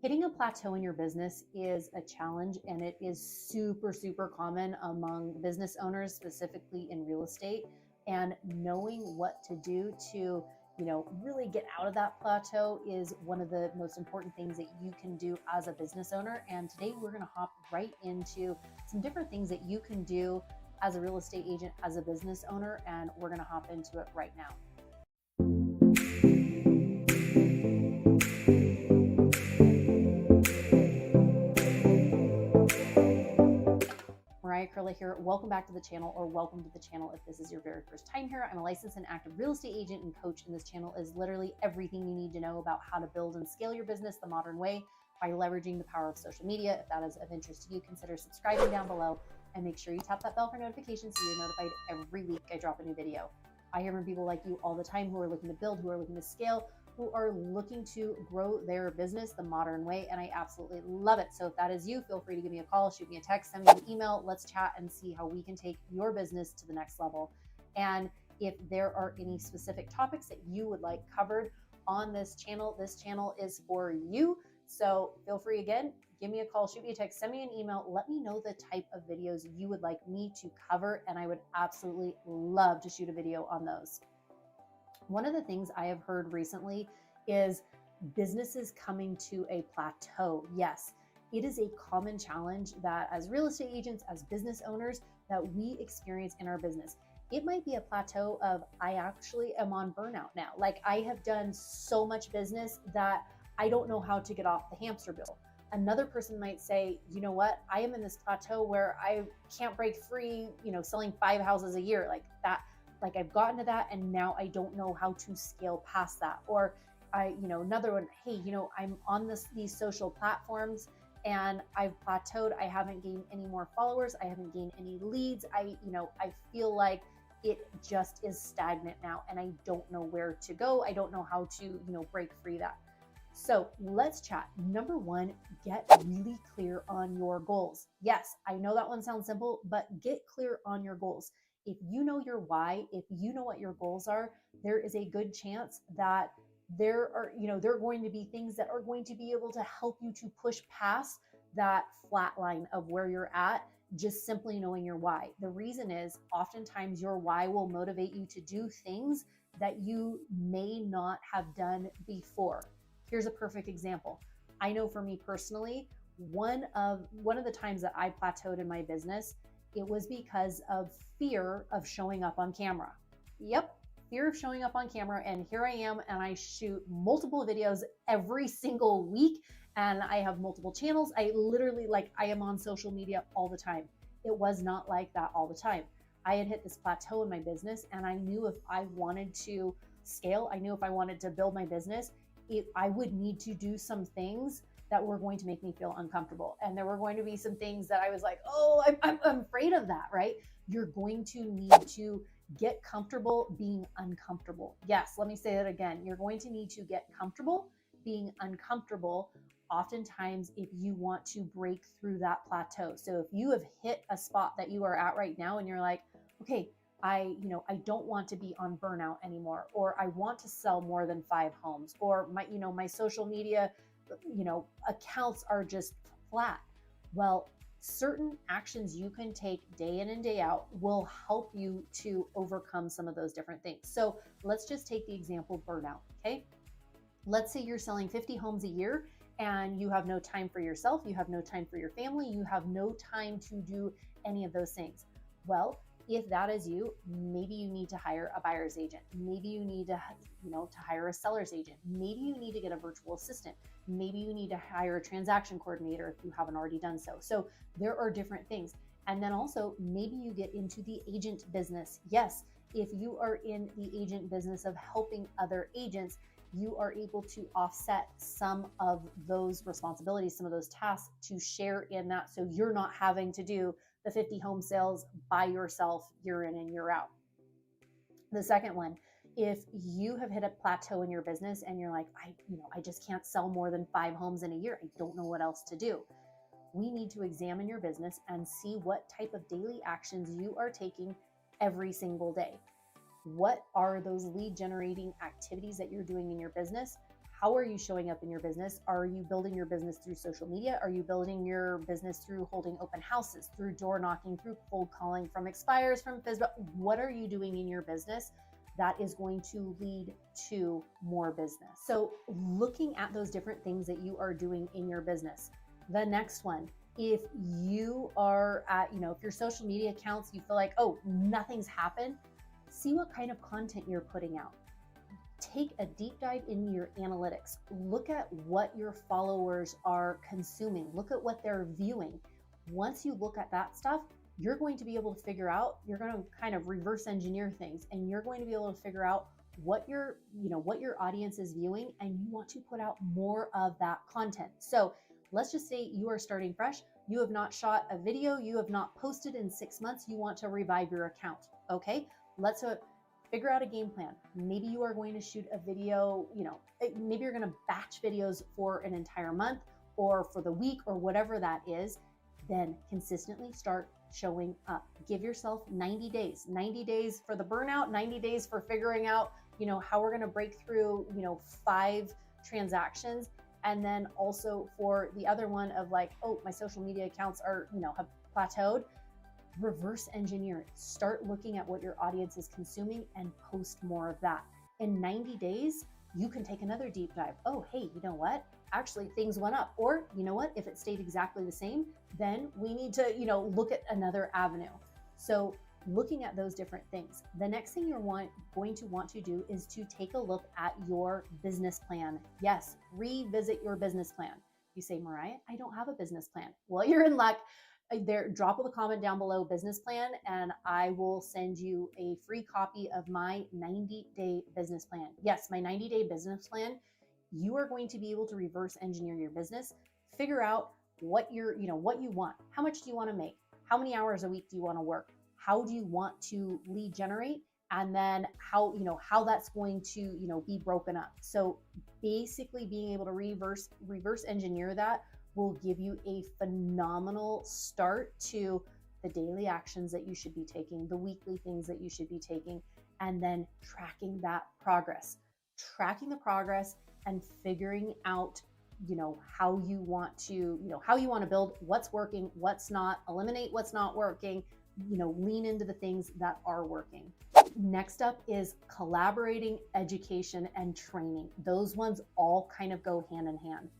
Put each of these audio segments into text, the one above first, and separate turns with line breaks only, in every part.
Hitting a plateau in your business is a challenge, and it is super, super common among business owners, specifically in real estate. And knowing what to do to, really get out of that plateau is one of the most important things that you can do as a business owner. And today we're going to hop right into some different things that you can do as a real estate agent, as a business owner, and we're going to hop into it right now. Mariah Koehle here. Welcome back to the channel, or welcome to the channel if this is your very first time here. I'm a licensed and active real estate agent and coach, and this channel is literally everything you need to know about how to build and scale your business the modern way by leveraging the power of social media. If that is of interest to you, consider subscribing down below and make sure you tap that bell for notifications so you're notified every week I drop a new video. I hear from people like you all the time who are looking to build, who are looking to scale, who are looking to grow their business the modern way, and I absolutely love it. So if that is you, feel free to give me a call, shoot me a text, send me an email. Let's chat and see how we can take your business to the next level. And if there are any specific topics that you would like covered on this channel is for you. So feel free, again, give me a call, shoot me a text, send me an email. Let me know the type of videos you would like me to cover, and I would absolutely love to shoot a video on those. One of the things I have heard recently is businesses coming to a plateau. Yes, it is a common challenge that as real estate agents, as business owners, that we experience in our business. It might be a plateau of, I actually am on burnout now. Like, I have done so much business that I don't know how to get off the hamster wheel. Another person might say, you know what, I am in this plateau where I can't break free, selling 5 houses a year, like that. Like, I've gotten to that and now I don't know how to scale past that. Or another one, hey, I'm on these social platforms and I've plateaued. I haven't gained any more followers. I haven't gained any leads. I feel like it just is stagnant now and I don't know where to go. I don't know how to, break free that. So let's chat. Number one, get really clear on your goals. Yes, I know that one sounds simple, but get clear on your goals. If you know your why, if you know what your goals are, there is a good chance that there are going to be things that are going to be able to help you to push past that flat line of where you're at, just simply knowing your why. The reason is oftentimes your why will motivate you to do things that you may not have done before. Here's a perfect example. I know for me personally, one of the times that I plateaued in my business, it was because of fear of showing up on camera. Yep, fear of showing up on camera. And here I am, and I shoot multiple videos every single week, and I have multiple channels. I literally, I am on social media all the time. It was not like that all the time. I had hit this plateau in my business, and I knew if I wanted to scale, I knew if I wanted to build my business, I would need to do some things that were going to make me feel uncomfortable. And there were going to be some things that I was like, oh, I'm afraid of that, right? You're going to need to get comfortable being uncomfortable. Yes, let me say that again. You're going to need to get comfortable being uncomfortable oftentimes if you want to break through that plateau. So if you have hit a spot that you are at right now and you're like, okay, I don't want to be on burnout anymore, or I want to sell more than 5 homes, or my social media, accounts are just flat. Well, certain actions you can take day in and day out will help you to overcome some of those different things. So let's just take the example of burnout. Okay. Let's say you're selling 50 homes a year and you have no time for yourself. You have no time for your family. You have no time to do any of those things. Well, if that is you, maybe you need to hire a buyer's agent. Maybe you need to, to hire a seller's agent. Maybe you need to get a virtual assistant. Maybe you need to hire a transaction coordinator if you haven't already done so. So there are different things. And then also maybe you get into the agent business. Yes, if you are in the agent business of helping other agents, you are able to offset some of those responsibilities, some of those tasks to share in that. So you're not having to do the 50 home sales by yourself year in and year out. The second one, if you have hit a plateau in your business and you're like, I just can't sell more than 5 homes in a year. I don't know what else to do. We need to examine your business and see what type of daily actions you are taking every single day. What are those lead generating activities that you're doing in your business? how are you showing up in your business? Are you building your business through social media? Are you building your business through holding open houses, through door knocking, through cold calling, from expires, from FISBA? What are you doing in your business that is going to lead to more business? So looking at those different things that you are doing in your business. The next one, if you are at, if your social media accounts, you feel like, oh, nothing's happened, see what kind of content you're putting out. Take a deep dive into your analytics. Look at what your followers are consuming. Look at what they're viewing. Once you look at that stuff, you're going to be able to figure out, you're going to kind of reverse engineer things, and you're going to be able to figure out what your audience is viewing, and you want to put out more of that content. So let's just say you are starting fresh. You have not shot a video. You have not posted in 6 months. You want to revive your account. Okay, let's figure out a game plan. Maybe you are going to shoot a video, maybe you're going to batch videos for an entire month or for the week or whatever that is. Then consistently start showing up. Give yourself 90 days for the burnout, 90 days for figuring out, how we're going to break through, 5 transactions. And then also for the other one of like, oh, my social media accounts are, have plateaued. Reverse engineer it. Start looking at what your audience is consuming and post more of that. In 90 days, you can take another deep dive. Oh, hey, you know what? Actually, things went up. Or, you know what? If it stayed exactly the same, then we need to, look at another avenue. So looking at those different things. The next thing you're going to want to do is to take a look at your business plan. Yes, revisit your business plan. You say, Mariah, I don't have a business plan. Well, you're in luck. Drop a comment down below, business plan, and I will send you a free copy of my 90-day business plan. Yes, my 90-day business plan. You are going to be able to reverse engineer your business, figure out what what you want. How much do you want to make? How many hours a week do you want to work? How do you want to lead generate? And then how that's going to, be broken up. So basically being able to reverse engineer that will give you a phenomenal start to the daily actions that you should be taking, the weekly things that you should be taking, and then tracking that progress. Tracking the progress and figuring out, how you want to build, what's working, what's not, eliminate what's not working, lean into the things that are working. Next up is collaborating, education, and training. Those ones all kind of go hand in hand.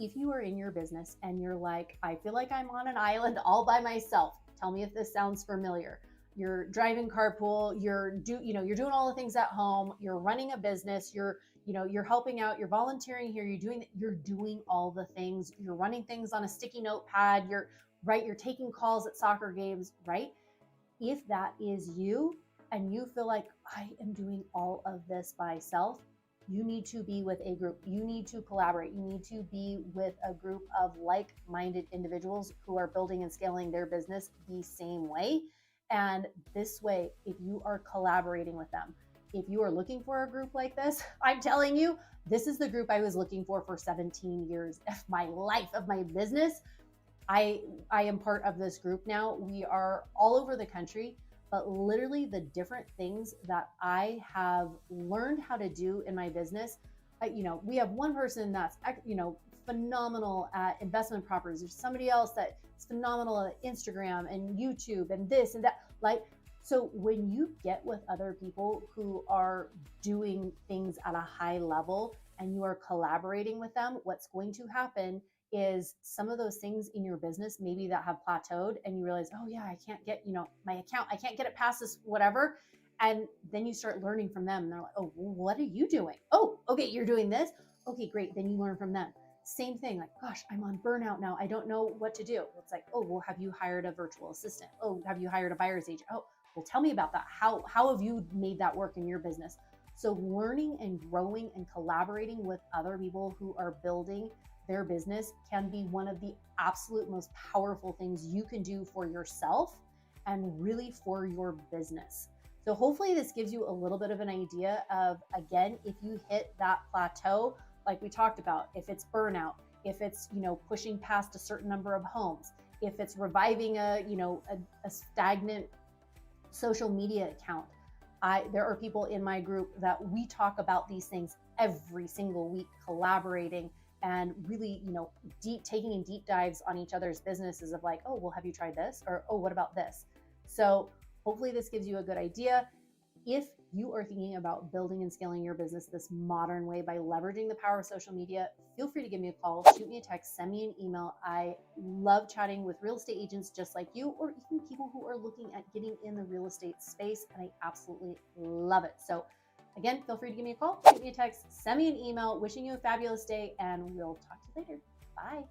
If you are in your business and you're like, I feel like I'm on an island all by myself. Tell me if this sounds familiar. You're driving carpool, you're doing all the things at home, you're running a business, you're helping out, you're volunteering here, you're doing all the things, you're running things on a sticky notepad, you're taking calls at soccer games, right? If that is you and you feel like I am doing all of this by myself, you need to be with a group. You need to collaborate. You need to be with a group of like-minded individuals who are building and scaling their business the same way. And this way, if you are collaborating with them, if you are looking for a group like this, I'm telling you, this is the group I was looking for 17 years of my life, of my business. I am part of this group now. We are all over the country. But literally the different things that I have learned how to do in my business, we have one person that's, phenomenal at investment properties. There's somebody else that's phenomenal at Instagram and YouTube and this and that. So when you get with other people who are doing things at a high level and you are collaborating with them, what's going to happen is some of those things in your business maybe that have plateaued and you realize, oh yeah, I can't get, my account, I can't get it past this, whatever. And then you start learning from them. And they're like, oh, what are you doing? Oh, okay, you're doing this. Okay, great. Then you learn from them. Same thing, like, gosh, I'm on burnout now. I don't know what to do. It's like, oh, well, have you hired a virtual assistant? Oh, have you hired a buyer's agent? Oh, well, tell me about that. How have you made that work in your business? So learning and growing and collaborating with other people who are building their business can be one of the absolute most powerful things you can do for yourself and really for your business. So hopefully this gives you a little bit of an idea of, again, if you hit that plateau, like we talked about, if it's burnout, if it's, pushing past a certain number of homes, if it's reviving a stagnant social media account. There are people in my group that we talk about these things every single week collaborating and really, taking in deep dives on each other's businesses of like, oh, well, have you tried this? Or, oh, what about this? So hopefully this gives you a good idea. If you are thinking about building and scaling your business this modern way by leveraging the power of social media, feel free to give me a call, shoot me a text, send me an email. I love chatting with real estate agents just like you, or even people who are looking at getting in the real estate space, and I absolutely love it. So again, feel free to give me a call, shoot me a text, send me an email. Wishing you a fabulous day, and we'll talk to you later. Bye.